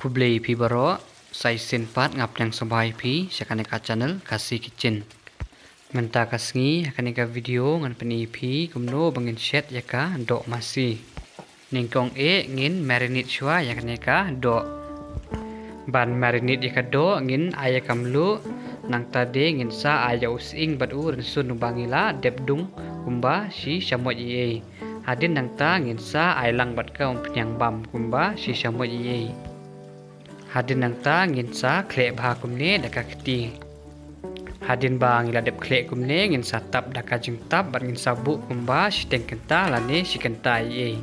Kublai pi baro sai sin pat ngap yang sabai pi sakaneka channel Kasih Kitchen. Nganta kasngi hakaneka video ngan pani pi kumno bangin set yaka dok masi. Ningkong ngin marinate shwa yakaneka dok. Ban marinate yaka dok ngin ayakamlu nang tade ngin sa aya using batu rensun bangila depdung kumba si samot ye. Hadin nang ta ngin sa ailang bat ka penyang bam kumba si samot ye. Hadin nang ta ngin sa kle bha kumne daka keti. Hadin bang ila dep kle kumne ngin sa tap daka jing tap bat ngin sabu kumba si teng kenta lane si kenta ye.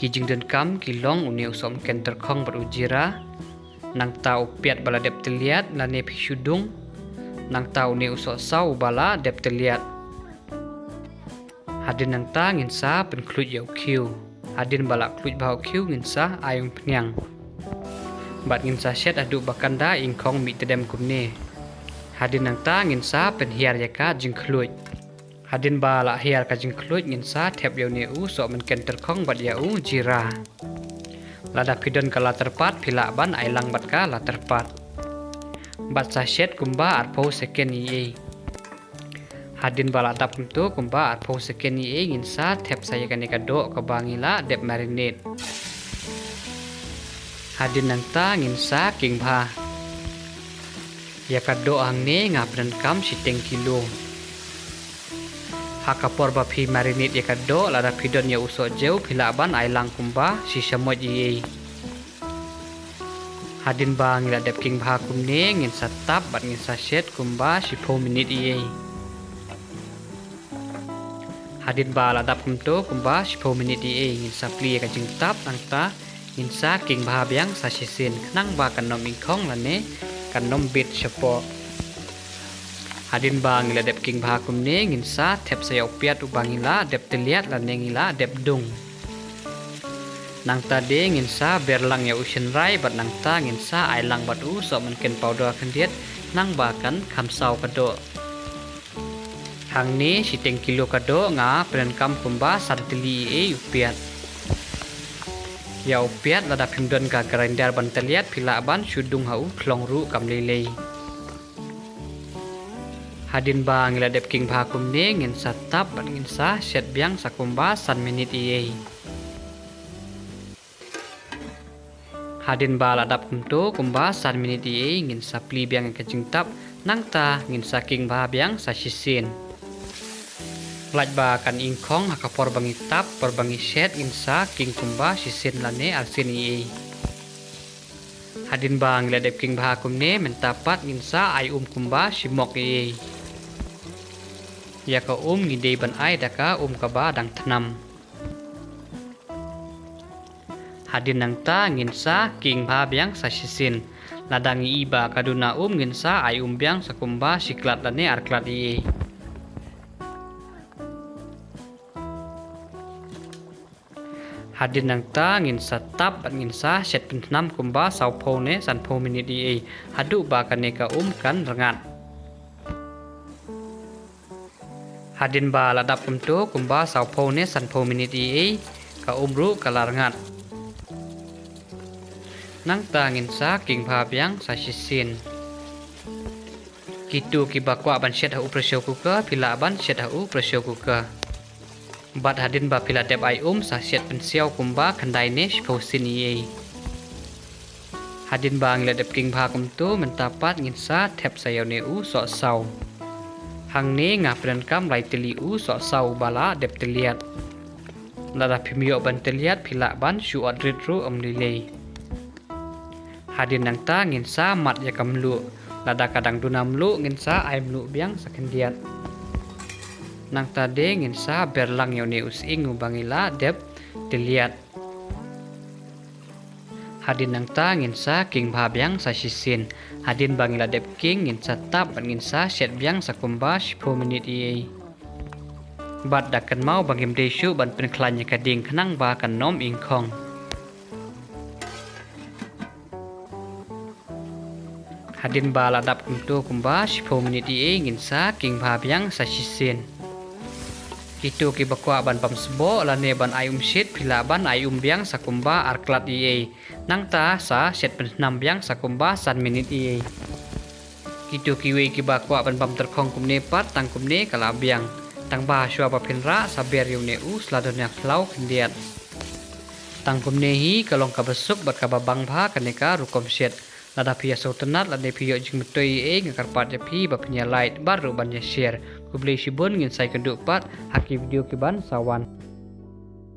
Ki jing den kam ki long uni usom kenter khong bat ujira. Nang ta upiat bala dep teliat lane pi shudung. Nang ta uni usok sau bala dep teliat. Hadin nang ta ngin sa pen klut yau kiu. Hadin bala klut bau kiu ngin sa ayung penyang. Bat ngin sa set adu bakanda ingkong mi tedem kumne. Hadin nang ta ngin sa pen hiar yaka jing klut. Hadin bala hiar ka jing klut ngin sa tep yau ne u so men kenter khong bat yau jira. Lada pidon ka laterpat pila ban ailang bat ka laterpat. Bat sa set kumba arpo second ye. Hadin bala dap kumtu kumba arpo second ye ngin sa tep saya kaneka do ka bangila dep marinate. Hadin nang ta ngin sa king bha. Yaka do ang ne ngapren kam si teng kilo. Hakapor ba phi marinate yaka do lada pidon ya uso jeu pila ban ailang kumba si samot ye. Hadin bang la dep king bha kumne ngin sa tap bat ngin sa set kumba si 4 minute ye. Hadin ba la dap kumto kumba si 4 minute ye ngin sa pli ka jing tap nang ta ngin sa king bha biang sa sisin nang ba kan nom ingkong lane kan nom bit sepo. Hadin bang la dep king bha kumne ngin sa tep sayau piat u bangila dep teliat lane ngila dep dung. Nang ta de ngin sa berlang ya usin rai bat nang ta ngin sa ailang bat u so men ken powder kandiet nang ba kan khamsau kado. Hang ni si teng kilo kado nga pren kam kumba santili e upiat. Ya upiat lada pimdon ka grinder ban teliat pila ban shudung hau klong ru kam lele. Hadin bang ila dep king bha kumne ngin sa tap ban ngin sa set biang sa kumba san minute ye. Hadin ba ladap kumto kumba san minute ye ngin sa pli biang ka jing tap nang ta ngin sa king bha biang sa sisin. Laj ba kan ingkong hakapor bangi tap por bangi set ngin sa king kumba sisin lane arsin ye. Hadin bang ila dep king bha kumne mentapat ngin sa ai kumba simok ye. Ya ka ngide ban ai daka ka ba dang thnam. Hadin nang ta ngin sa king bha biang sa sisin. Ladangi iba kaduna ngin sa ai biang sa kumba siklat lane arklat ye. Hadin nang ta ngin sa tap bat ngin sa set penam kumba sau phone san 4 minute ye. Hadu ba kaneka kan rengat. Hadin ba ladap kumto kumba sau phone san 4 minute ye ka ru kalarangat. Nang ta ngin sa king bha biang sa sisin. Kitu ki bakwa ban set hau pressure cooker pila ban set hau pressure cooker. Bat hadin ba pila dep ai sa set pensiau kumba khandai ne sposin ye. Hadin ba ngila dep king bha kumto mentapat ngin sa tep sayau ne so sau. Hang ne ngapren kam rai teli so sau bala dep teliat. Lada pimio ban teliat pila ban shu adrit ru lile. Hadin nang ta ngin sa mat ya kamlu. Lada kadang dunam lu ngin sa aim lu biang sakendiat. Nang ta de ngin sa berlang yau ne using bangila dep teliat. Hadin nang ta ngin sa king bha biang sa sisin. Hadin bangila dep king ngin sa tap ban ngin sa set biang sa kumba 10 minute ye. Bat dakan mau bangim desu ban penklanya kading kenang ba kan nom ingkong. Hadin ba ladap kumto kumba 10 minute ye ngin sa king bha biang sa sisin. Kitu ki bakwa ban pam sebo lane ban ayum shit pila ban ayum biang sakumba arklat ie. Nang ta sa set pen biang sakumba san minit ie. Kitu kiwe ki bakwa ban pam terkong kumne pat tang kumne kala biang. Tang ba shua ba pinra saber yune u sladonyak flau kendiat. Tang kumne hi kalong ka besuk bat ka babang bha kaneka rukom shet. Lada pia so tenat lade pio jing metoi ngakar pat ya pi ba penya light baru ban ya share. Kubli shibun ngin sai keduk pat haki video ki ban sawan.